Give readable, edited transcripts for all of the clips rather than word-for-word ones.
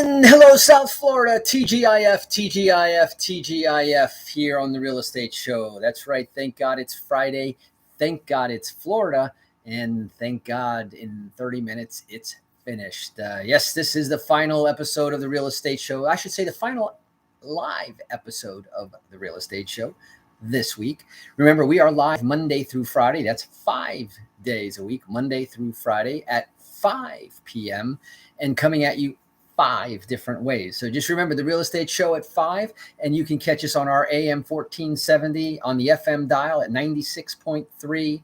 And hello, South Florida, TGIF, TGIF, TGIF here on the Real Estate Show. That's right. Thank God it's Friday. Thank God it's Florida. And thank God in 30 minutes it's finished. Yes, this is the final episode of the Real Estate Show. I should say the final live episode of the Real Estate Show this week. Remember, we are live Monday through Friday. That's 5 days a week, Monday through Friday at 5 p.m. and coming at you 5 different ways. So just remember the Real Estate Show at 5, and you can catch us on our AM 1470 on the FM dial at 96.9,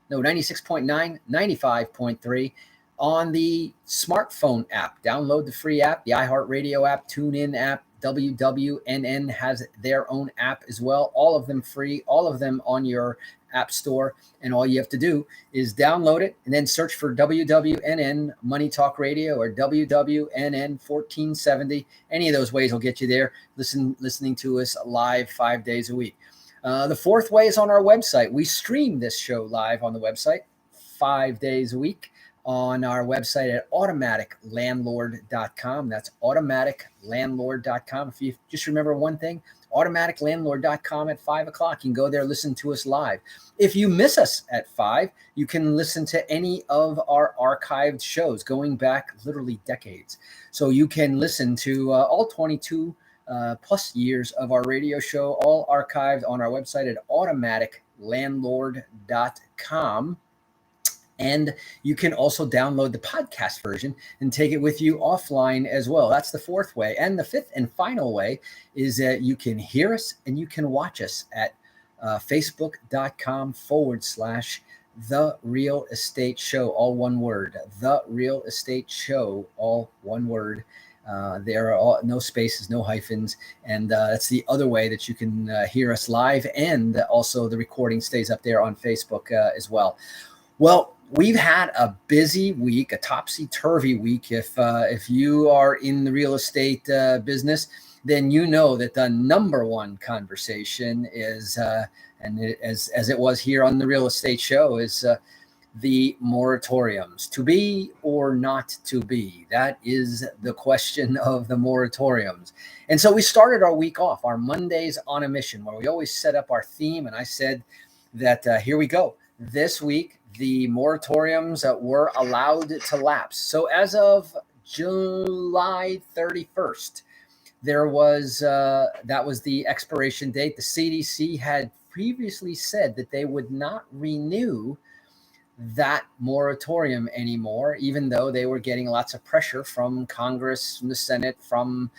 95.3 on the smartphone app. Download the free app, the iHeartRadio app, TuneIn app. WWNN has their own app as well. All of them free, all of them on your app store. And all you have to do is download it and then search for WWNN Money Talk Radio or WWNN 1470. Any of those ways will get you there. Listening to us live 5 days a week. The fourth way is on our website. We stream this show live on the website 5 days a week on our website at automaticlandlord.com. That's automaticlandlord.com. If you just remember one thing, automaticlandlord.com at 5 o'clock. You can go there, listen to us live. If you miss us at 5, you can listen to any of our archived shows going back literally decades. So you can listen to all 22 plus years of our radio show, all archived on our website at automaticlandlord.com. And you can also download the podcast version and take it with you offline as well. That's the fourth way. And the fifth and final way is that you can hear us and you can watch us at facebook.com/The Real Estate Show, all one word. The Real Estate Show, all one word. There are no spaces, no hyphens. And that's the other way that you can hear us live. And also the recording stays up there on Facebook as well. Well, we've had a busy week, a topsy-turvy week. If you are in the real estate business, then you know that the number one conversation is, as it was here on the Real Estate Show, is the moratoriums. To be or not to be? That is the question of the moratoriums. And so we started our week off, our Mondays on a Mission, where we always set up our theme. And I said that here we go. This week, the moratoriums were allowed to lapse. So as of July 31st, there was that was the expiration date. The CDC had previously said that they would not renew that moratorium anymore, even though they were getting lots of pressure from Congress, from the Senate, from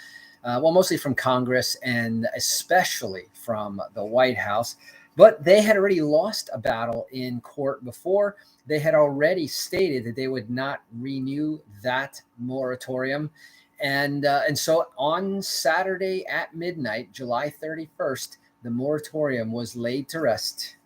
mostly from Congress and especially from the White House. But they had already lost a battle in court before. They had already stated that they would not renew that moratorium. And so on Saturday at midnight, July 31st, the moratorium was laid to rest.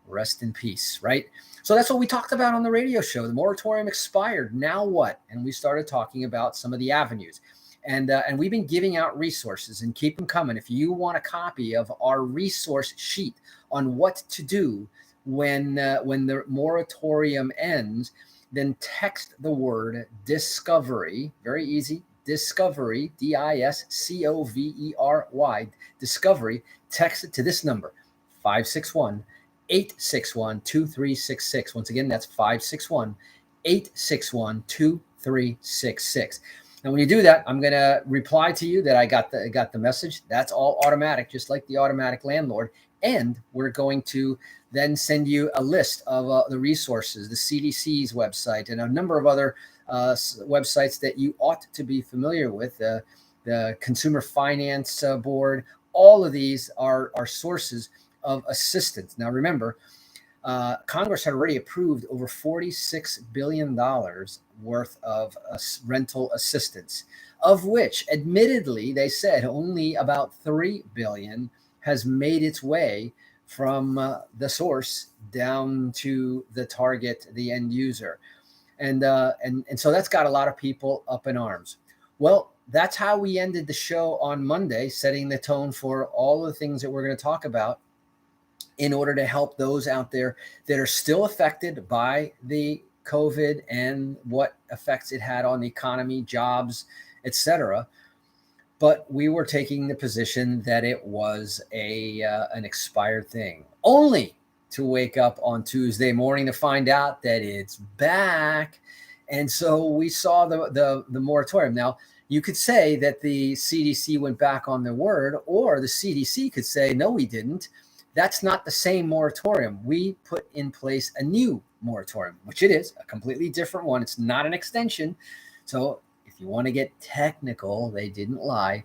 Rest in peace, right? So that's what we talked about on the radio show. The moratorium expired. Now what? And we started talking about some of the avenues. And we've been giving out resources, and keep them coming. If you want a copy of our resource sheet on what to do when the moratorium ends, then text the word discovery. Very easy. Discovery, DISCOVERY, discovery. Text it to this number, 561-861-2366. Once again, that's 561-861-2366. And when you do that, I'm going to reply to you that I got the message. That's all automatic, just like the automatic landlord. And we're going to then send you a list of the resources, the CDC's website, and a number of other websites that you ought to be familiar with. The Consumer Finance Board. All of these are sources of assistance. Now, remember, Congress had already approved over $46 billion worth of rental assistance, of which, admittedly, they said only about $3 billion has made its way from the source down to the target, the end user. And so that's got a lot of people up in arms. Well, that's how we ended the show on Monday, setting the tone for all the things that we're going to talk about in order to help those out there that are still affected by the COVID and what effects it had on the economy, jobs, etc. But we were taking the position that it was an expired thing, only to wake up on Tuesday morning to find out that it's back. And so we saw the moratorium. Now, you could say that the CDC went back on their word, or the CDC could say, no, we didn't. That's not the same moratorium. We put in place a new moratorium, which it is, a completely different one. It's not an extension. So if you want to get technical, they didn't lie.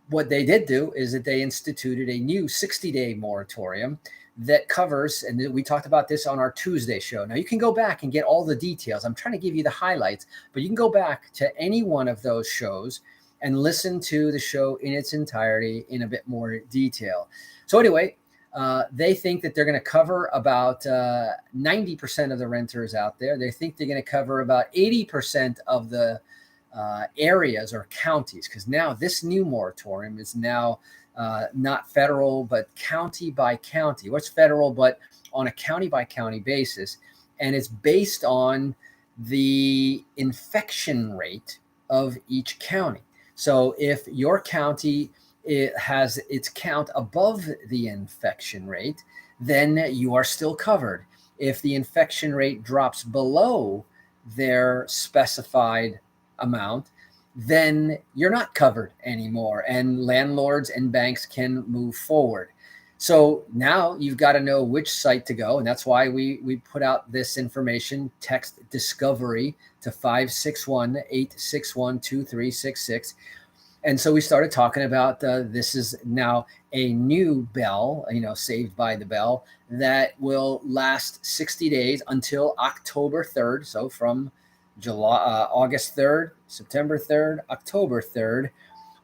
What they did do is that they instituted a new 60-day moratorium that covers, and we talked about this on our Tuesday show. Now you can go back and get all the details. I'm trying to give you the highlights, but you can go back to any one of those shows and listen to the show in its entirety in a bit more detail. So anyway, they think that they're going to cover about 90% of the renters out there. They think they're going to cover about 80% of the areas or counties, because now this new moratorium is now not federal, but county by county. What's federal, but on a county by county basis. And it's based on the infection rate of each county. So if your county has its count above the infection rate, then you are still covered. If the infection rate drops below their specified amount, then you're not covered anymore, and landlords and banks can move forward. So now you've got to know which site to go, and that's why we put out this information. Text discovery to 561-861-2366. And so we started talking about this is now a new bell, Saved by the Bell, that will last 60 days until October 3rd. So from August 3rd, September 3rd, October 3rd,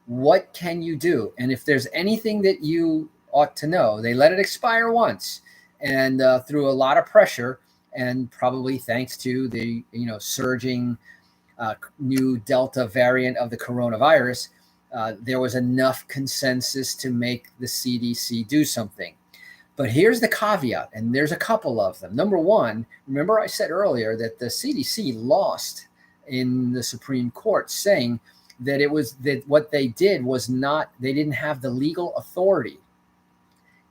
what can you do? And if there's anything that you ought to know, they let it expire once, and through a lot of pressure, and probably thanks to the surging new Delta variant of the coronavirus, there was enough consensus to make the CDC do something. But here's the caveat, and there's a couple of them. Number one, remember I said earlier that the CDC lost in the Supreme Court, saying that what they did was not, they didn't have the legal authority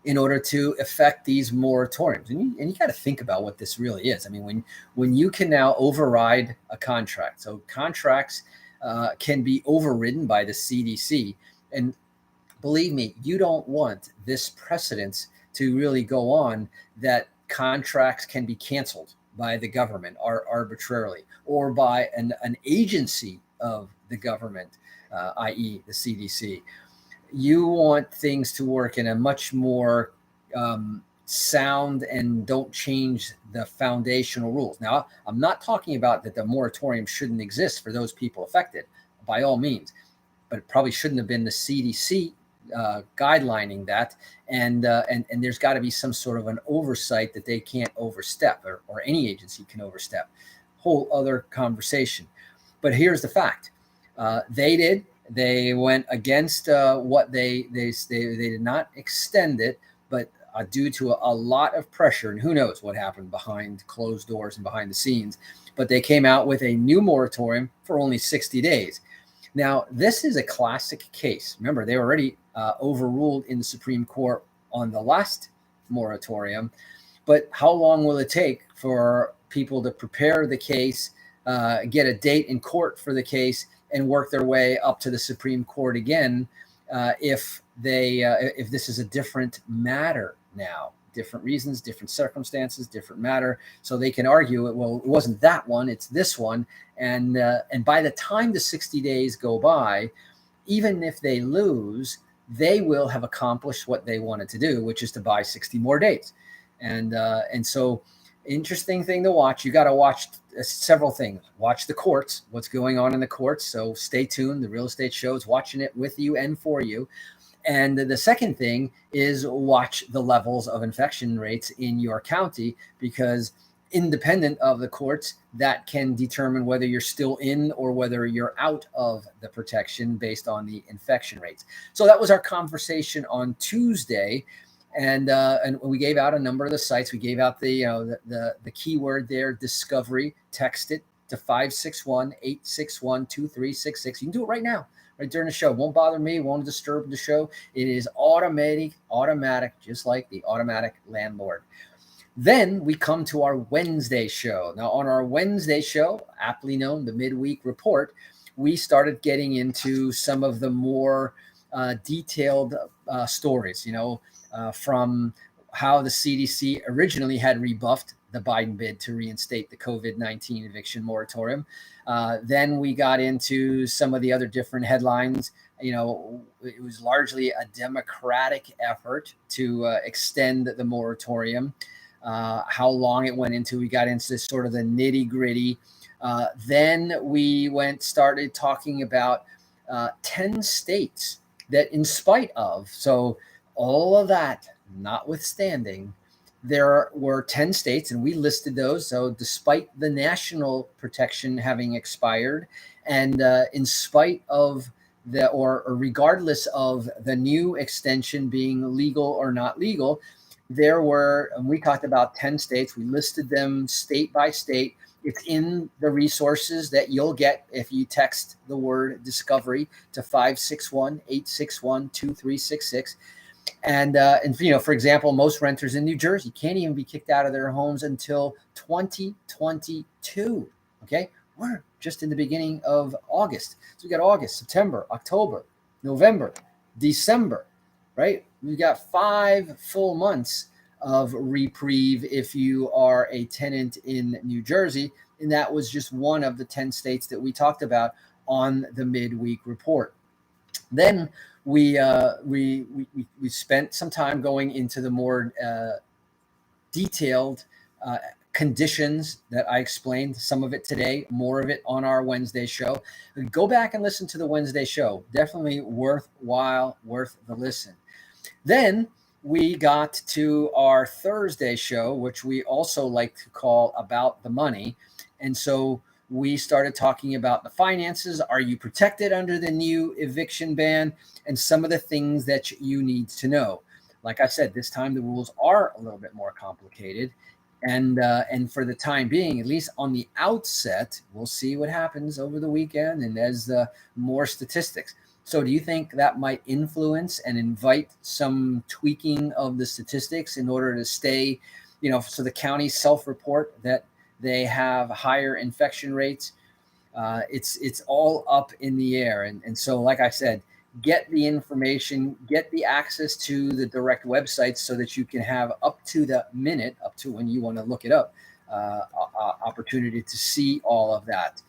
in order to effect these moratoriums. And you got to think about what this really is. I mean, when you can now override a contract, so contracts can be overridden by the CDC. And believe me, you don't want this precedence to really go on, that contracts can be canceled by the government arbitrarily, or by an agency of the government, i.e. the CDC. You want things to work in a much more sound and don't change the foundational rules. Now, I'm not talking about that the moratorium shouldn't exist for those people affected, by all means, but it probably shouldn't have been the CDC guidelining that, and there's got to be some sort of an oversight that they can't overstep, or any agency can overstep. Whole other conversation. But here's the fact: they went against what they did not extend it, but due to a lot of pressure, and who knows what happened behind closed doors and behind the scenes, but they came out with a new moratorium for only 60 days. Now, this is a classic case. Remember, they already overruled in the Supreme Court on the last moratorium, but how long will it take for people to prepare the case, get a date in court for the case, and work their way up to the Supreme Court again if this is a different matter now? Different reasons, different circumstances, different matter. So they can argue it, well, it wasn't that one, it's this one. And by the time the 60 days go by, even if they lose, they will have accomplished what they wanted to do, which is to buy 60 more days. And so interesting thing to watch. You got to watch several things. Watch the courts, what's going on in the courts. So stay tuned. The Real Estate Show is watching it with you and for you. And the second thing is watch the levels of infection rates in your county, because independent of the courts, that can determine whether you're still in or whether you're out of the protection based on the infection rates. So that was our conversation on Tuesday. And we gave out a number of the sites. We gave out the keyword there, discovery. Text it to 561-861-2366. You can do it right now, right during the show. It won't bother me, won't disturb the show. It is automatic, just like the automatic landlord. Then we come to our Wednesday show. Now, on our Wednesday show, aptly known the midweek report, we started getting into some of the more detailed stories, from how the CDC originally had rebuffed the Biden bid to reinstate the COVID-19 eviction moratorium. Then we got into some of the other different headlines. It was largely a Democratic effort to extend the moratorium. How long it went into, we got into sort of the nitty gritty. Then we started talking about 10 states that, in spite of, so all of that notwithstanding, there were 10 states, and we listed those. So despite the national protection having expired, and in spite of or regardless of the new extension being legal or not legal, there were, and we talked about 10 states. We listed them state by state. It's in the resources that you'll get if you text the word discovery to 561-861-2366. And for example, most renters in New Jersey can't even be kicked out of their homes until 2022. Okay, we're just in the beginning of August. So we got August, September, October, November, December, right? We got 5 full months of reprieve if you are a tenant in New Jersey. And that was just one of the 10 states that we talked about on the midweek report. Then we spent some time going into the more detailed conditions that I explained, some of it today, more of it on our Wednesday show. Go back and listen to the Wednesday show. Definitely worth the listen. Then we got to our Thursday show, which we also like to call About the Money. And so we started talking about the finances. Are you protected under the new eviction ban? And some of the things that you need to know. Like I said, this time the rules are a little bit more complicated. And for the time being, at least on the outset, we'll see what happens over the weekend and as more statistics. So do you think that might influence and invite some tweaking of the statistics in order to stay, so the counties self-report that they have higher infection rates? It's all up in the air. And so, like I said, get the information, get the access to the direct websites so that you can have up to the minute, up to when you want to look it up, opportunity to see all of that.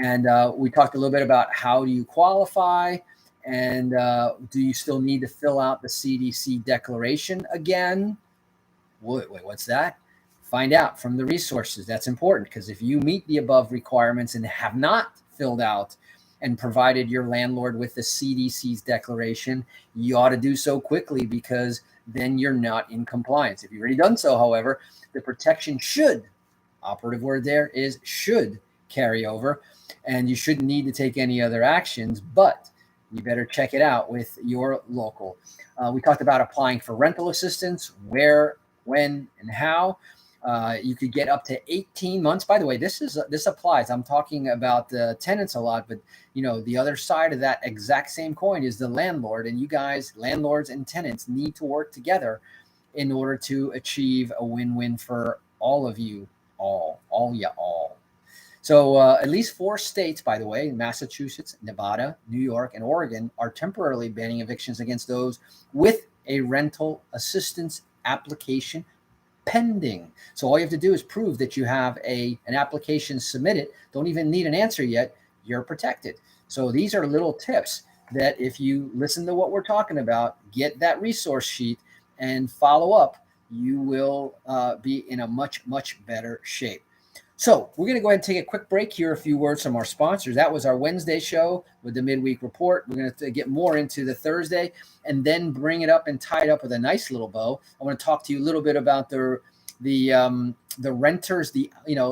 And we talked a little bit about how do you qualify, and do you still need to fill out the CDC declaration again? Wait, what's that? Find out from the resources. That's important, because if you meet the above requirements and have not filled out and provided your landlord with the CDC's declaration, you ought to do so quickly, because then you're not in compliance. If you've already done so, however, the protection should, operative word there is should, carry over, and you shouldn't need to take any other actions, but you better check it out with your local. We talked about applying for rental assistance, where, when, and how. You could get up to 18 months. By the way, this applies. I'm talking about the tenants a lot, but the other side of that exact same coin is the landlord. And you guys, landlords and tenants, need to work together in order to achieve a win-win for all of you, all. So at least 4 states, by the way, Massachusetts, Nevada, New York, and Oregon, are temporarily banning evictions against those with a rental assistance application pending. So all you have to do is prove that you have an application submitted. Don't even need an answer yet. You're protected. So these are little tips that if you listen to what we're talking about, get that resource sheet and follow up, you will be in a much, much better shape. So we're going to go ahead and take a quick break here. A few words from our sponsors. That was our Wednesday show with the midweek report. We're going to get more into the Thursday and then bring it up and tie it up with a nice little bow. I want to talk to you a little bit about the renters,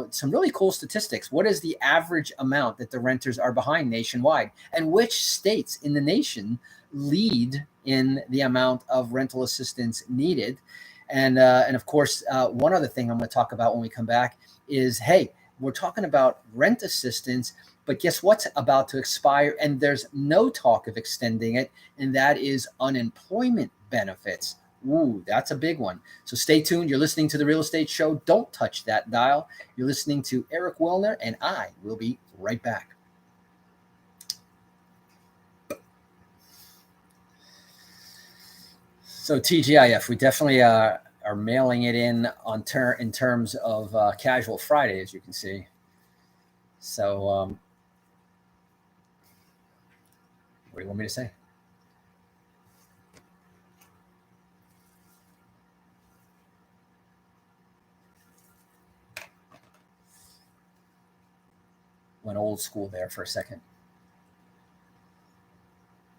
some really cool statistics. What is the average amount that the renters are behind nationwide, and which states in the nation lead in the amount of rental assistance needed? And of course, one other thing I'm going to talk about when we come back is, hey, we're talking about rent assistance, but guess what's about to expire? And there's no talk of extending it, and that is unemployment benefits. Ooh, that's a big one. So stay tuned. You're listening to The Real Estate Show. Don't touch that dial. You're listening to Eric Willner, and I will be right back. So TGIF, we definitely are mailing it in in terms of Casual Friday, as you can see. So what do you want me to say? Went old school there for a second.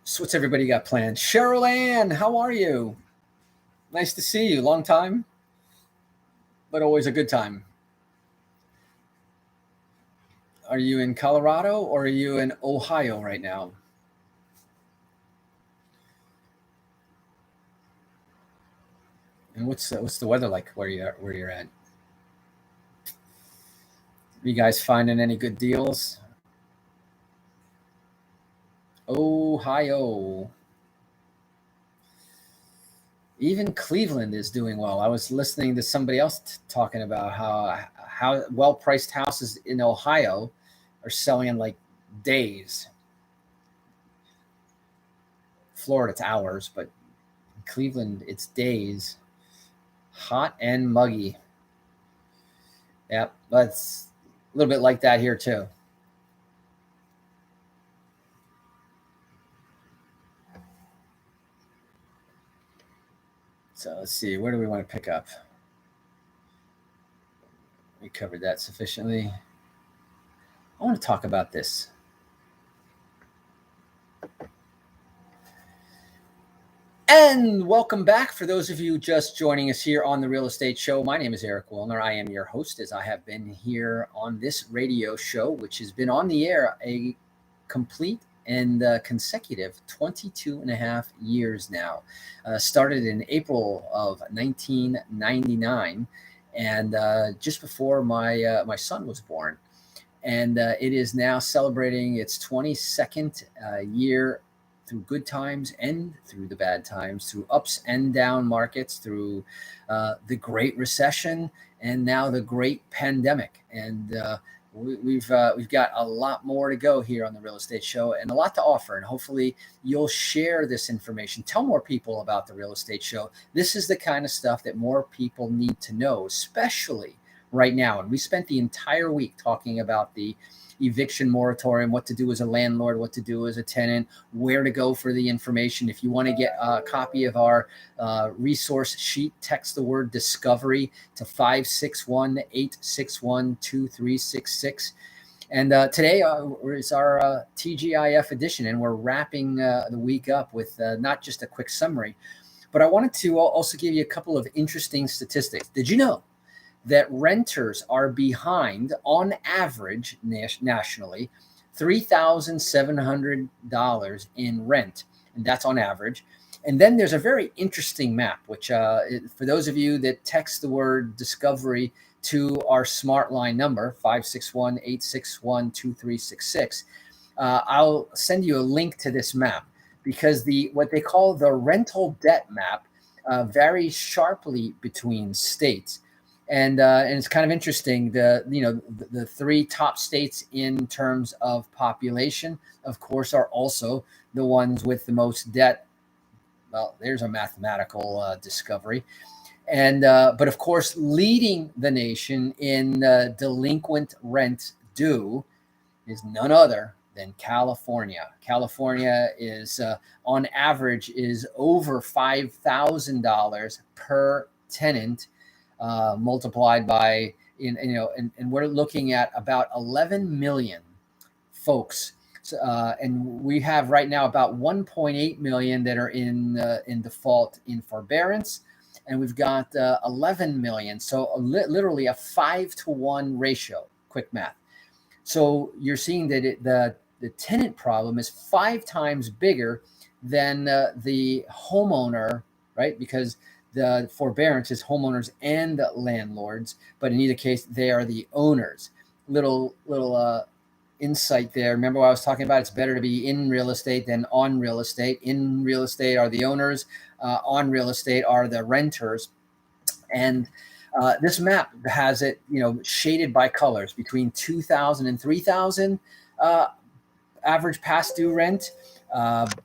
So what's everybody got planned? Cheryl Ann, how are you? Nice to see you. Long time, but always a good time. Are you in Colorado or are you in Ohio right now? And what's the weather like where you're at? You guys finding any good deals? Ohio. Even Cleveland is doing well. I was listening to somebody else talking about how well-priced houses in Ohio are selling in like days. Florida, it's hours, but Cleveland, it's days. Hot and muggy. Yep, but it's a little bit like that here too. So let's see, where do we want to pick up? We covered that sufficiently. I want to talk about this. And welcome back. For those of you just joining us here on The Real Estate Show, my name is Eric Willner. I am your host, as I have been here on this radio show, which has been on the air a complete and consecutive 22 and a half years now. Started in April of 1999, and just before my son was born. And it is now celebrating its 22nd year, through good times and through the bad times, through ups and down markets, through the Great Recession, and now the Great Pandemic. And we've got a lot more to go here on The Real Estate Show, and a lot to offer. And hopefully you'll share this information. Tell more people about The Real Estate Show. This is the kind of stuff that more people need to know, especially right now. And we spent the entire week talking about the eviction moratorium, what to do as a landlord, what to do as a tenant, where to go for the information. If you want to get a copy of our resource sheet, text the word discovery to 561-861-2366. And today is our TGIF edition, and we're wrapping the week up with not just a quick summary, but I wanted to also give you a couple of interesting statistics. Did you know that renters are behind, on average, nationally, $3,700 in rent, and that's on average. And then there's a very interesting map, which for those of you that text the word discovery to our smart line number, 561-861-2366, I'll send you a link to this map, because what they call the rental debt map varies sharply between states. And it's kind of interesting. The three top states in terms of population, of course, are also the ones with the most debt. Well, there's a mathematical discovery. And but of course, leading the nation in delinquent rent due is none other than California. California is on average is over $5,000 per tenant. Multiplied by, and we're looking at about 11 million folks. And we have right now about 1.8 million that are in default, in forbearance. And we've got 11 million. So literally a 5-to-1 ratio, quick math. So you're seeing that the tenant problem is 5 times bigger than the homeowner, right? Because the forbearance is homeowners and landlords, but in either case, they are the owners. little insight there. Remember what I was talking about? It's better to be in real estate than on real estate. In real estate are the owners. On real estate are the renters. And this map has it, shaded by colors between 2,000 and 3,000 average past due rent,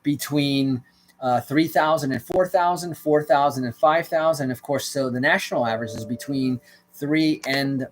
between 3,000 and 4,000, 4,000 and 5,000. Of course, so the national average is between 3 and